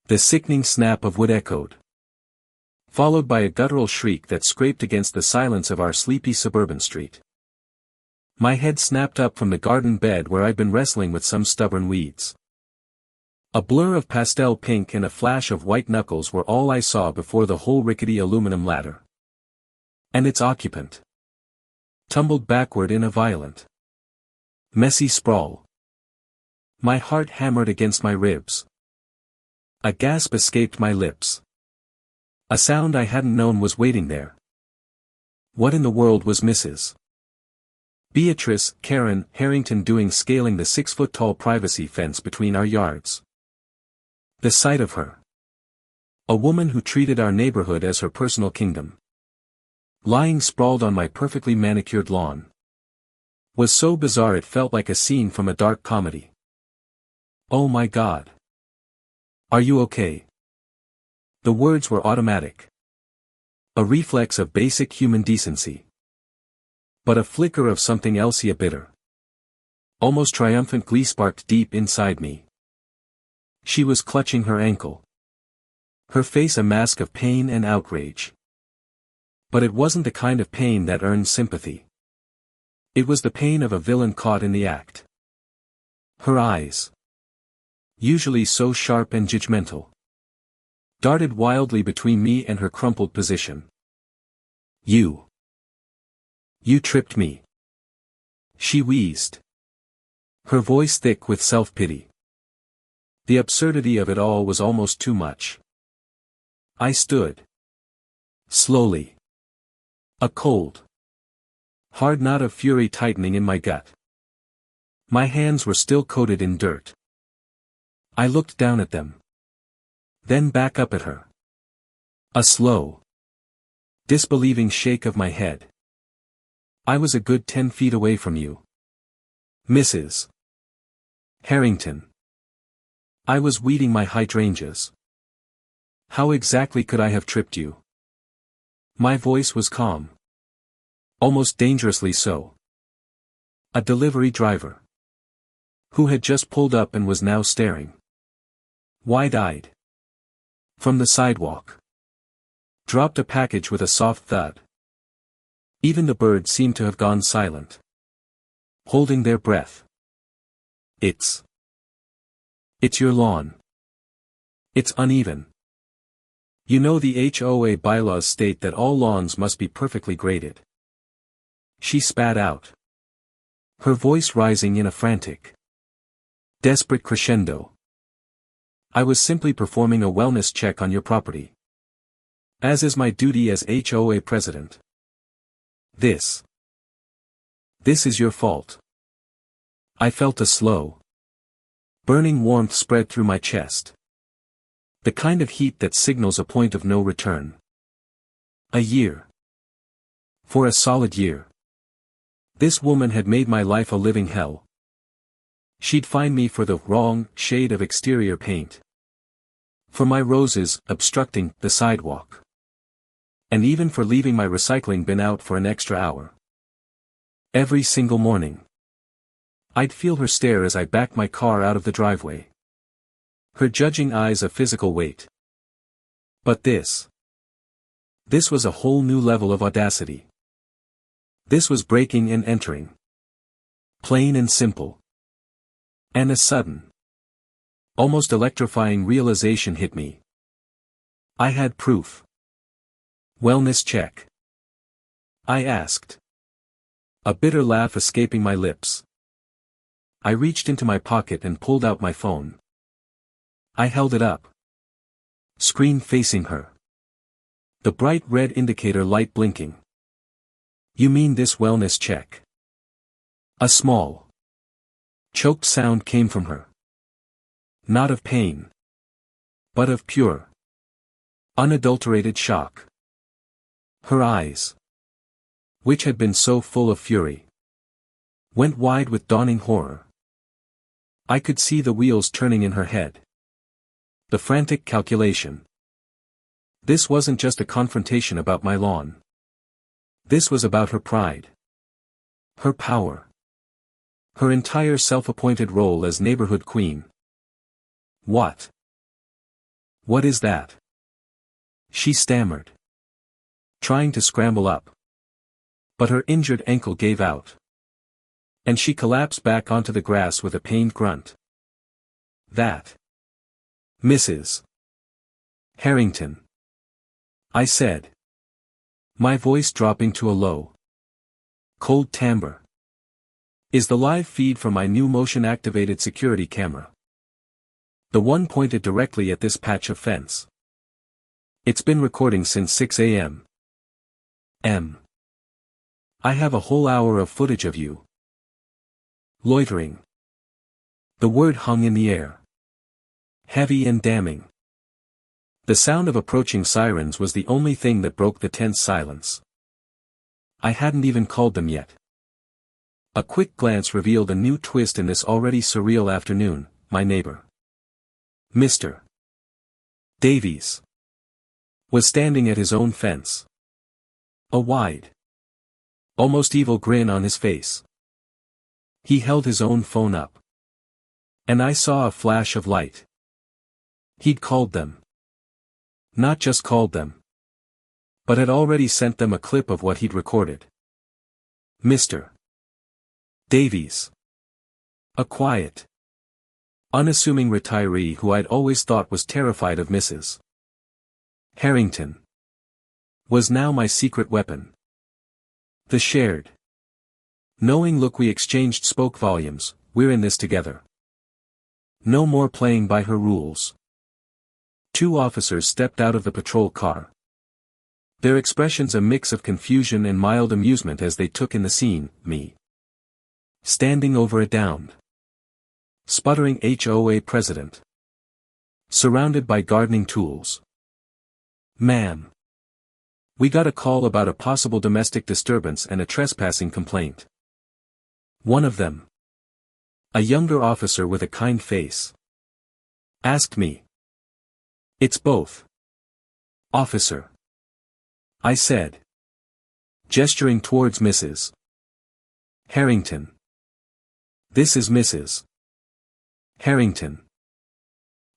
The sickening snap of wood echoed, followed by a guttural shriek that scraped against the silence of our sleepy suburban street. My head snapped up from the garden bed where I'd been wrestling with some stubborn weeds. A blur of pastel pink and a flash of white knuckles were all I saw before the whole rickety aluminum ladder. And its occupant tumbled backward in a violent, messy sprawl. My heart hammered against my ribs. A gasp escaped my lips. A sound I hadn't known was waiting there. What in the world was Mrs. Beatrice Karen Harrington doing scaling the 6-foot-tall privacy fence between our yards? The sight of her, a woman who treated our neighborhood as her personal kingdom, lying sprawled on my perfectly manicured lawn, was so bizarre it felt like a scene from a dark comedy. Oh my God. Are you okay? The words were automatic. A reflex of basic human decency. But a flicker of something else, a bitter, almost triumphant glee sparked deep inside me. She was clutching her ankle, her face a mask of pain and outrage. But it wasn't the kind of pain that earned sympathy. It was the pain of a villain caught in the act. Her eyes, usually so sharp and judgmental, darted wildly between me and her crumpled position. You tripped me, she wheezed, her voice thick with self-pity. The absurdity of it all was almost too much. I stood, slowly, a cold, hard knot of fury tightening in my gut. My hands were still coated in dirt. I looked down at them, then back up at her. A slow, disbelieving shake of my head. I was a good 10 feet away from you, Mrs. Harrington. I was weeding my hydrangeas. How exactly could I have tripped you? My voice was calm, almost dangerously so. A delivery driver, who had just pulled up and was now staring, wide-eyed, from the sidewalk, dropped a package with a soft thud. Even the birds seemed to have gone silent, holding their breath. It's your lawn. It's uneven. You know the HOA bylaws state that all lawns must be perfectly graded. She spat out, her voice rising in a frantic, desperate crescendo. I was simply performing a wellness check on your property, as is my duty as HOA president. This is your fault. I felt a slow, burning warmth spread through my chest. The kind of heat that signals a point of no return. A year. For a solid year. This woman had made my life a living hell. She'd fine me for the wrong shade of exterior paint, for my roses obstructing the sidewalk, and even for leaving my recycling bin out for an extra hour. Every single morning, I'd feel her stare as I backed my car out of the driveway. Her judging eyes a physical weight. But this was a whole new level of audacity. This was breaking and entering. Plain and simple. And a sudden, almost electrifying realization hit me. I had proof. Wellness check. I asked. A bitter laugh escaping my lips. I reached into my pocket and pulled out my phone. I held it up. Screen facing her. The bright red indicator light blinking. You mean this wellness check? A small, choked sound came from her. Not of pain, but of pure, unadulterated shock. Her eyes, which had been so full of fury, went wide with dawning horror. I could see the wheels turning in her head. The frantic calculation. This wasn't just a confrontation about my lawn. This was about her pride. Her power. Her entire self-appointed role as neighborhood queen. What What is that? She stammered, trying to scramble up. But her injured ankle gave out, and she collapsed back onto the grass with a pained grunt. That. Mrs. Harrington, I said, my voice dropping to a low, cold timbre, is the live feed from my new motion-activated security camera. The one pointed directly at this patch of fence. It's been recording since 6 a.m. I have a whole hour of footage of you loitering. The word hung in the air, heavy and damning. The sound of approaching sirens was the only thing that broke the tense silence. I hadn't even called them yet. A quick glance revealed a new twist in this already surreal afternoon. My neighbor, Mr. Davies, was standing at his own fence. A wide, almost evil grin on his face. He held his own phone up, and I saw a flash of light. He'd called them. Not just called them, but had already sent them a clip of what he'd recorded. Mr. Davies, a quiet, unassuming retiree who I'd always thought was terrified of Mrs. Harrington, was now my secret weapon. The shared, knowing look we exchanged spoke volumes. We're in this together. No more playing by her rules. Two officers stepped out of the patrol car. Their expressions a mix of confusion and mild amusement as they took in the scene. Me, standing over a downed, sputtering HOA president, surrounded by gardening tools. Ma'am, we got a call about a possible domestic disturbance and a trespassing complaint. One of them, a younger officer with a kind face, asked me. It's both, officer, I said, gesturing towards Mrs. Harrington. This is Mrs. Harrington.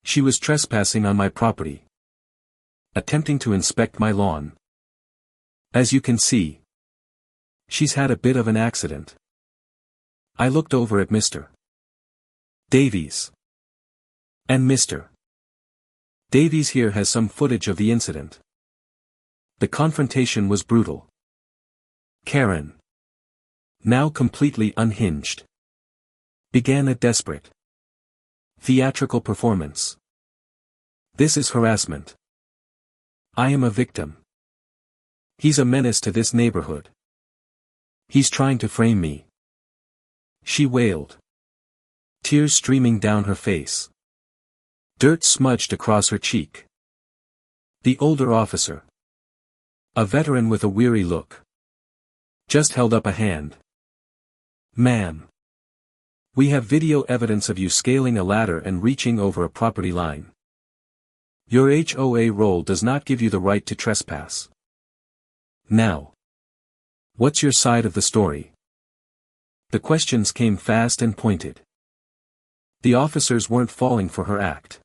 She was trespassing on my property, attempting to inspect my lawn. As you can see, she's had a bit of an accident. I looked over at Mr. Davies. And Mr. Davies here has some footage of the incident. The confrontation was brutal. Karen, now completely unhinged, began a desperate, theatrical performance. This is harassment. I am a victim. He's a menace to this neighborhood. He's trying to frame me. She wailed, tears streaming down her face. Dirt smudged across her cheek. The older officer, a veteran with a weary look, just held up a hand. Ma'am, we have video evidence of you scaling a ladder and reaching over a property line. Your HOA role does not give you the right to trespass. Now, what's your side of the story? The questions came fast and pointed. The officers weren't falling for her act.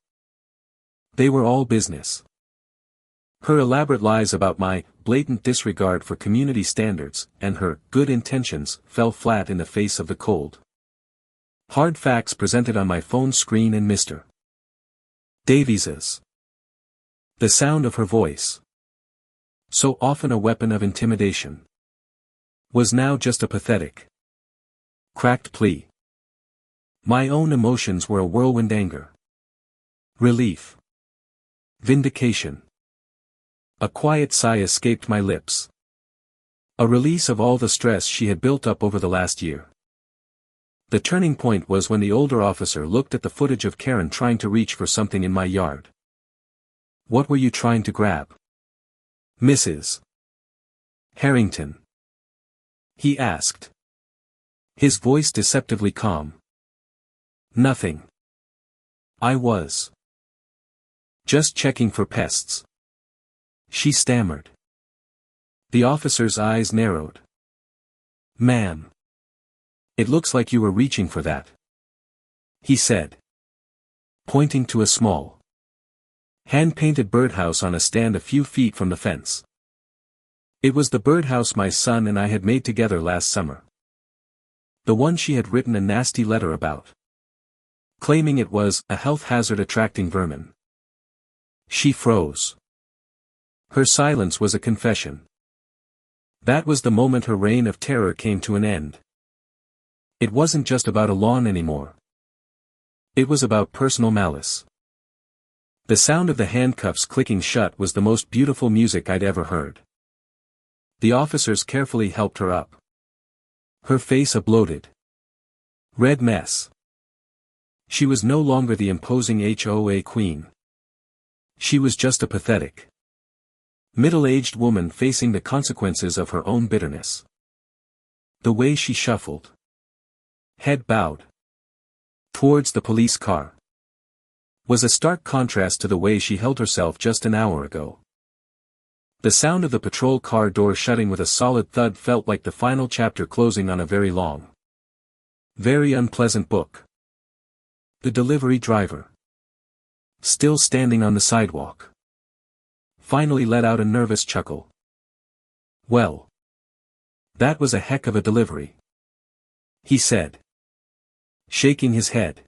They were all business. Her elaborate lies about my blatant disregard for community standards and her good intentions fell flat in the face of the cold, hard facts presented on my phone screen and Mr. Davies's. The sound of her voice, so often a weapon of intimidation, was now just a pathetic, cracked plea. My own emotions were a whirlwind: anger, relief, vindication. A quiet sigh escaped my lips. A release of all the stress she had built up over the last year. The turning point was when the older officer looked at the footage of Karen trying to reach for something in my yard. What were you trying to grab, Mrs. Harrington? He asked, his voice deceptively calm. Nothing. I was just checking for pests, she stammered. The officer's eyes narrowed. Ma'am, it looks like you were reaching for that, he said, pointing to a small Hand-painted birdhouse on a stand a few feet from the fence. It was the birdhouse my son and I had made together last summer. The one she had written a nasty letter about, claiming it was a health hazard attracting vermin. She froze. Her silence was a confession. That was the moment her reign of terror came to an end. It wasn't just about a lawn anymore. It was about personal malice. The sound of the handcuffs clicking shut was the most beautiful music I'd ever heard. The officers carefully helped her up. Her face a bloated red mess. She was no longer the imposing HOA queen. She was just a pathetic, middle-aged woman facing the consequences of her own bitterness. The way she shuffled, head bowed, towards the police car, was a stark contrast to the way she held herself just an hour ago. The sound of the patrol car door shutting with a solid thud felt like the final chapter closing on a very long, very unpleasant book. The delivery driver, still standing on the sidewalk, finally let out a nervous chuckle. Well, that was a heck of a delivery, he said, shaking his head.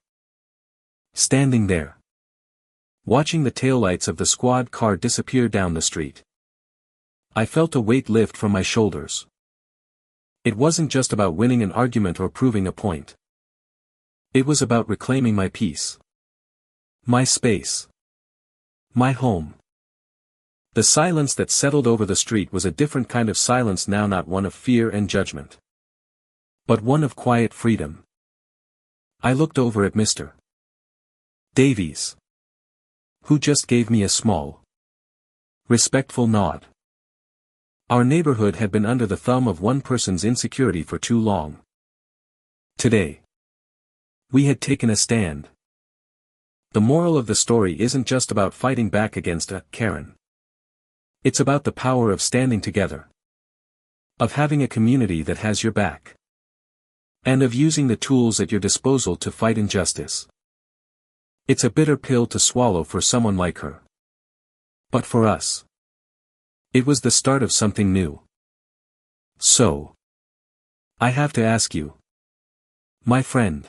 Standing there, watching the taillights of the squad car disappear down the street, I felt a weight lift from my shoulders. It wasn't just about winning an argument or proving a point. It was about reclaiming my peace, my space, my home. The silence that settled over the street was a different kind of silence now, not one of fear and judgment, but one of quiet freedom. I looked over at Mr. Davies, who just gave me a small, respectful nod. Our neighborhood had been under the thumb of one person's insecurity for too long. Today, we had taken a stand. The moral of the story isn't just about fighting back against a Karen. It's about the power of standing together, of having a community that has your back, and of using the tools at your disposal to fight injustice. It's a bitter pill to swallow for someone like her. But for us, it was the start of something new. So, I have to ask you, my friend,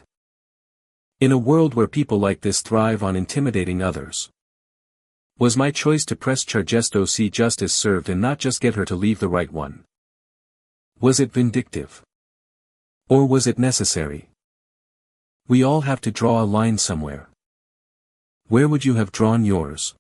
in a world where people like this thrive on intimidating others, was my choice to press charges to see justice served and not just get her to leave the right one? Was it vindictive? Or was it necessary? We all have to draw a line somewhere. Where would you have drawn yours?